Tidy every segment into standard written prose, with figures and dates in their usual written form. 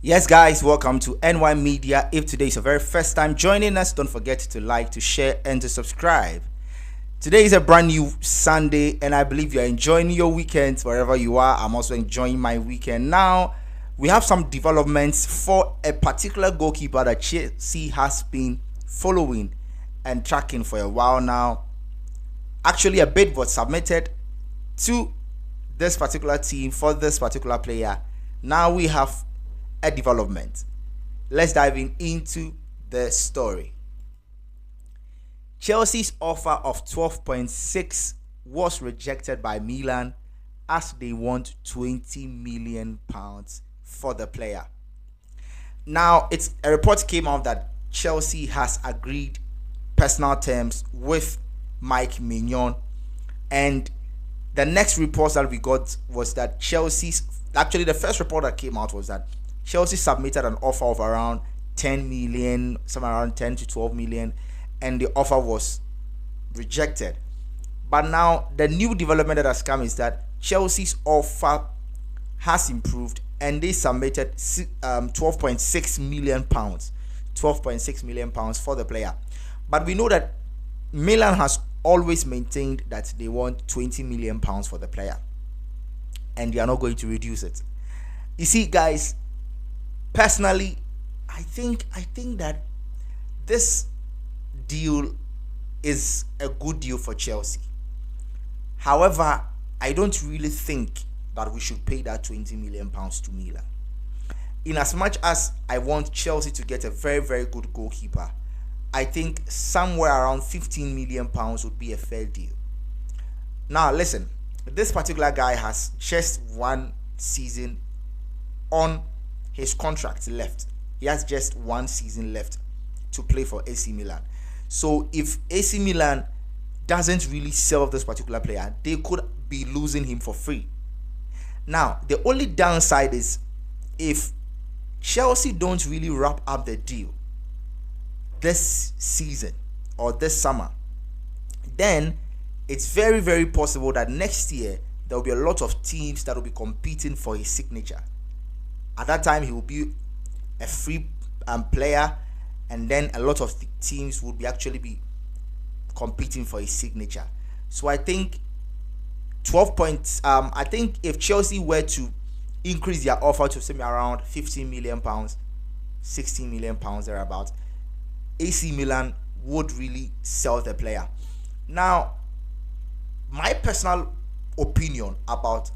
Yes, guys, welcome to NY Media. If today is your very first time joining us, don't forget to like, to share, and to subscribe. Today is a brand new Sunday, and I believe you're enjoying your weekend wherever you are. I'm also enjoying my weekend. Now, we have some developments for a particular goalkeeper that Chelsea has been following and tracking for a while now. Actually, a bid was submitted to this particular team for this particular player. Now we have a development. Let's dive into the story. Chelsea's offer of 12.6 was rejected by Milan as they want 20 million pounds for the player. Now, a report came out that Chelsea has agreed personal terms with Maignan, and the next report that we got was that the first report that came out was that Chelsea submitted an offer of around 10 million, somewhere around 10 to 12 million, and the offer was rejected. But now the new development that has come is that Chelsea's offer has improved and they submitted 12.6 million pounds. 12.6 million pounds for the player. But we know that Milan has always maintained that they want 20 million pounds for the player, and they are not going to reduce it. You see, guys, personally, I think that this deal is a good deal for Chelsea. However, I don't really think that we should pay that 20 million pounds to Milan. In as much as I want Chelsea to get a very, very good goalkeeper, I think somewhere around 15 million pounds would be a fair deal. Now, listen, this particular guy has just one season on his contract left. He has just one season left to play for AC Milan. So if AC Milan doesn't really sell this particular player, they could be losing him for free. Now, the only downside is if Chelsea don't really wrap up the deal this season or this summer, then it's very, very possible that next year there will be a lot of teams that will be competing for his signature. At that time, he will be a free player, and then a lot of teams would actually be competing for his signature. So I think 12 points. I think if Chelsea were to increase their offer to something around 15 million pounds, 16 million pounds thereabout, AC Milan would really sell the player. Now, my personal opinion about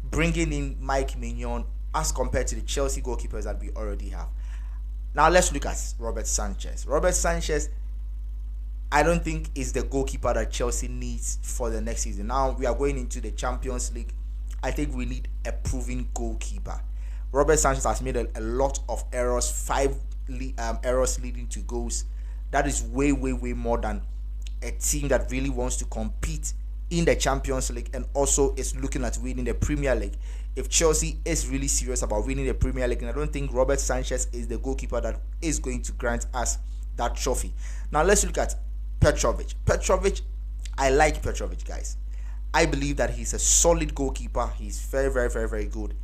bringing in Maignan as compared to the Chelsea goalkeepers that we already have. Now let's look at Robert Sanchez. Robert Sanchez, I don't think is the goalkeeper that Chelsea needs for the next season. Now we are going into the Champions League. I think we need a proven goalkeeper. Robert Sanchez has made a lot of errors, 5 errors leading to goals. That is way, way, way more than a team that really wants to compete in the Champions League and also is looking at winning the Premier League. If Chelsea is really serious about winning the Premier League, and I don't think Robert Sanchez is the goalkeeper that is going to grant us that trophy. Now let's look at Petrovic. I like Petrovic, guys. I believe that he's a solid goalkeeper. He's very, very, very, very good,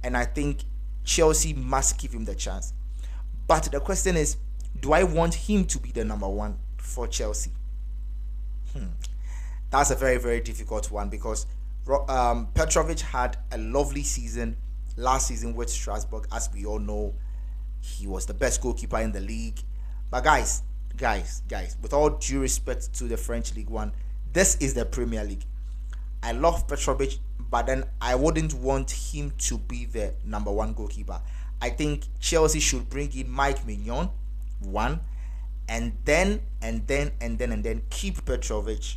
and I think Chelsea must give him the chance. But the question is, do I want him to be the number one for Chelsea? That's a very, very difficult one because Petrovic had a lovely season last season with Strasbourg. As we all know, he was the best goalkeeper in the league. But guys, with all due respect to the French League One, this is the Premier League. I love Petrovic, but then I wouldn't want him to be the number one goalkeeper. I think Chelsea should bring in Maignan, one, and then keep Petrovic,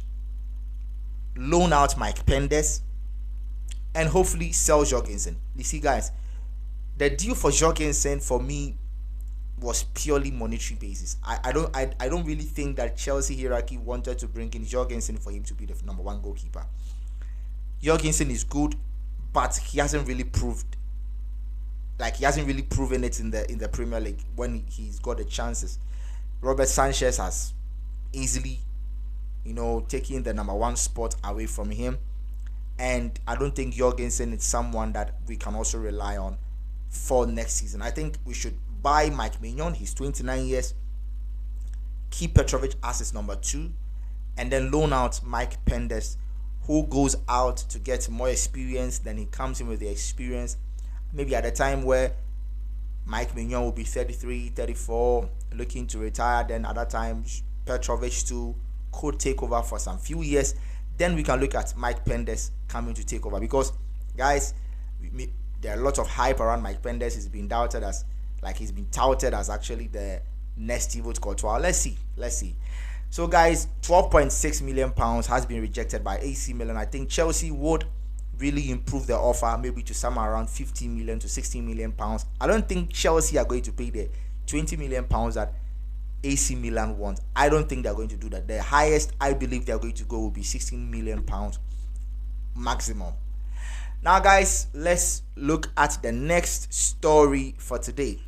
loan out Mike Pendes, and hopefully sell Jorgensen. You see, guys, the deal for Jorgensen for me was purely monetary basis. I don't really think that Chelsea hierarchy wanted to bring in Jorgensen for him to be the number one goalkeeper. Jorgensen is good, but he hasn't really proven it in the Premier League when he's got the chances. Robert Sanchez has easily, taking the number one spot away from him. And I don't think Jorgensen is someone that we can also rely on for next season. I think we should buy Mike Maignan. He's 29 years. Keep Petrovic as his number 2, and then loan out Mike Pendes, who goes out to get more experience. Then he comes in with the experience. Maybe at a time where Mike Maignan will be 33, 34, looking to retire. Then at that time, Petrovic too could take over for some few years. Then we can look at Mike Pendes coming to take over, because guys, there are a lot of hype around Mike Pendes. He's been touted as actually the next Thibaut Courtois. Let's see. So guys, 12.6 million pounds has been rejected by AC Milan. I think Chelsea would really improve their offer, maybe to somewhere around 15 million to 16 million pounds. I don't think Chelsea are going to pay the 20 million pounds that AC Milan wants. I don't think they're going to do that. The highest I believe they're going to go will be 16 million pounds maximum. Now guys, let's look at the next story for today.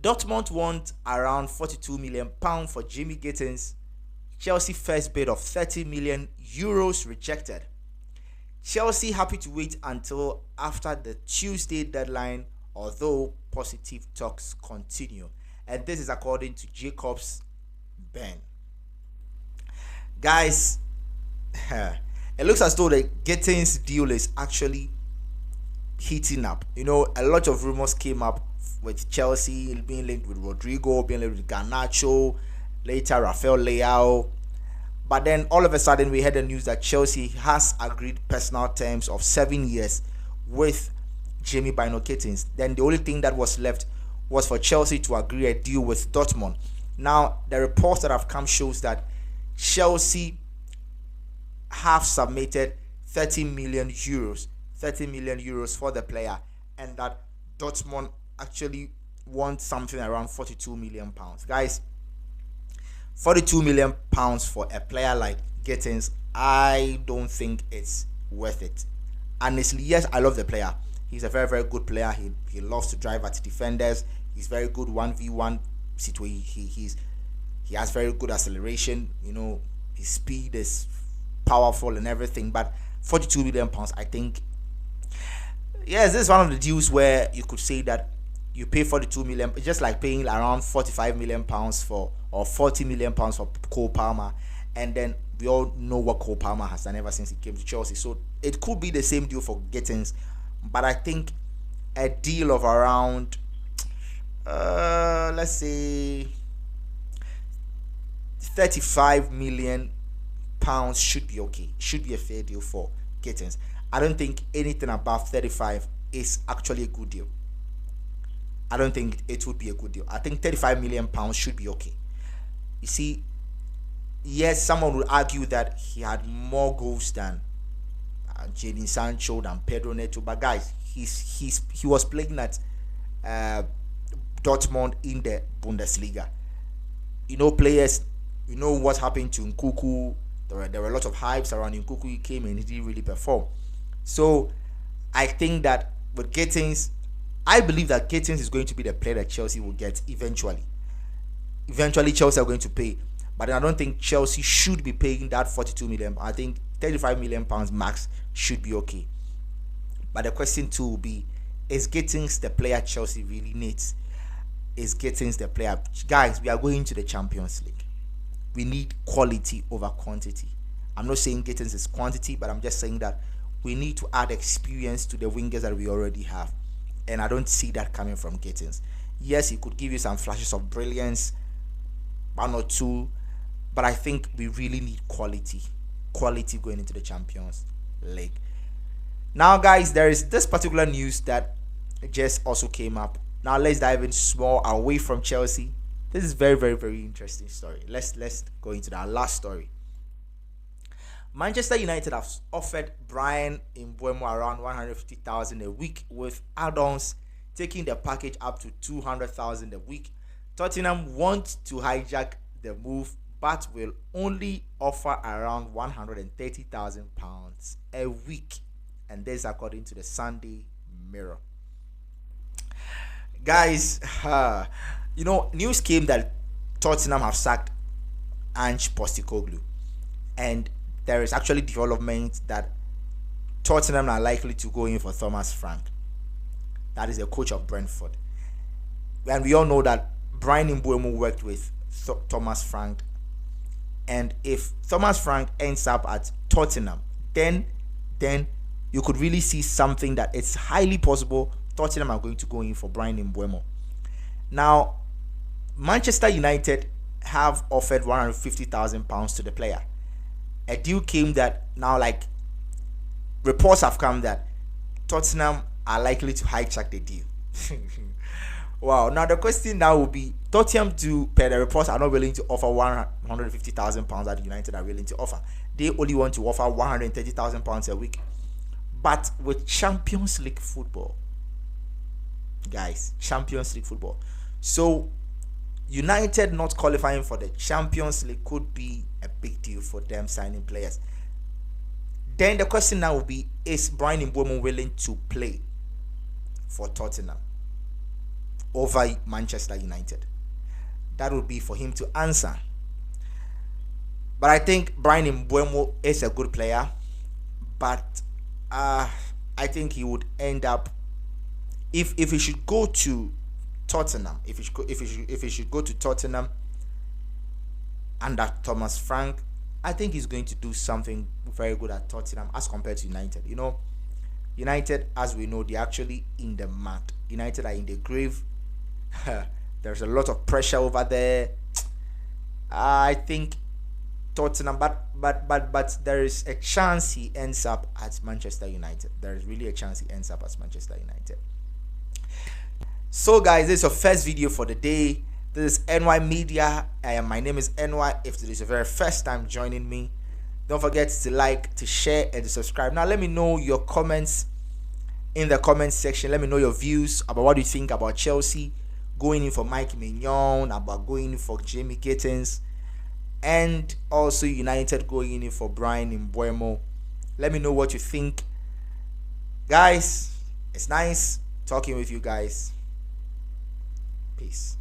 Dortmund want around 42 million pounds for Jimmy Gittens. Chelsea first bid of 30 million euros rejected. Chelsea happy to wait until after the Tuesday deadline, although positive talks continue. And this is according to Jacobs Ben. Guys, it looks as though the Gittens deal is actually heating up. A lot of rumors came up with Chelsea being linked with Rodrigo, being linked with Garnacho, later Rafael Leao. But then all of a sudden we heard the news that Chelsea has agreed personal terms of 7 years with Jamie Bino Gittens. Then the only thing that was left was for Chelsea to agree a deal with Dortmund. Now the reports that have come shows that Chelsea have submitted 30 million euros for the player, and that Dortmund actually want something around 42 million pounds. Guys, 42 million pounds for a player like Gittens, I don't think it's worth it. Honestly, yes, I love the player. He's a very, very good player. He loves to drive at defenders. He's very good 1v1 situation. He has very good acceleration. His speed is powerful and everything. But 42 million pounds, I think, yes, this is one of the deals where you could say that you pay 42 million, just like paying around 45 million pounds or 40 million pounds for Cole Palmer, and then we all know what Cole Palmer has done ever since he came to Chelsea. So it could be the same deal for Gittens, but I think a deal of around let's say 35 million pounds should be okay. Should be a fair deal for Gittens. I don't think anything above 35 is actually a good deal. I don't think it would be a good deal. I think 35 million pounds should be okay. You see, yes, someone would argue that he had more goals than Jadon Sancho, than Pedro Neto, but guys, he was playing at Dortmund in the Bundesliga. Players, what happened to Nkunku. There were a lot of hypes around Nkunku. He came and he didn't really perform. So I think that with Gittens, I believe that Gittens is going to be the player that Chelsea will get eventually. Eventually, Chelsea are going to pay. But I don't think Chelsea should be paying that 42 million. I think 35 million pounds max should be okay. But the question too will be, is Gittens the player Chelsea really needs? Is Gittens the player? Guys, we are going to the Champions League. We need quality over quantity. I'm not saying Gittens is quantity, but I'm just saying that we need to add experience to the wingers that we already have. And I don't see that coming from Gittens. Yes, he could give you some flashes of brilliance, one or two, but I think we really need quality going into the Champions League. Now guys, there is this particular news that just also came up. Now let's dive in small away from Chelsea. This is very, very, very interesting story. Let's go into our last story. Manchester United have offered Brian Mbeumo around 150,000 a week, with add-ons taking the package up to 200,000 a week. Tottenham want to hijack the move, but will only offer around 130,000 pounds a week, and this according to the Sunday Mirror. Guys, news came that Tottenham have sacked Ange Postecoglou, and there is actually development that Tottenham are likely to go in for Thomas Frank. that is the coach of Brentford. And we all know that Brian Mbeumo worked with Thomas Frank. And if Thomas Frank ends up at Tottenham, then you could really see something that it's highly possible Tottenham are going to go in for Brian Mbeumo. Now, Manchester United have offered £150,000 to the player. A deal came that now, like, reports have come that Tottenham are likely to hijack the deal. Wow. Now the question now will be, Tottenham, per the reports, are not willing to offer £150,000 that United are willing to offer. They only want to offer £130,000 a week. But with Champions League football, guys, Champions League football. So United not qualifying for the Champions League could be a big deal for them signing players. Then the question now will be, is Brian Mbeumo willing to play for Tottenham over Manchester United? That would be for him to answer. But I think Brian Mbeumo is a good player, but I think he would end up, if he should go to Tottenham, if he should go to Tottenham under Thomas Frank, I think he's going to do something very good at Tottenham as compared to United. You know, United, as we know, they're actually in the mud. United are in the grave. There's a lot of pressure over there. I think Tottenham, but there is a chance he ends up at Manchester United. There is really a chance he ends up at Manchester United. So guys, this is your first video for the day. This is NY Media. My name is NY. If this is your very first time joining me, don't forget to like, to share, and to subscribe. Now let me know your comments in the comment section. Let me know your views about what you think about Chelsea going in for Maignan, about going in for Jamie Gittens, and also United going in for Brian Mbeumo. Let me know what you think. Guys, it's nice talking with you guys. Peace.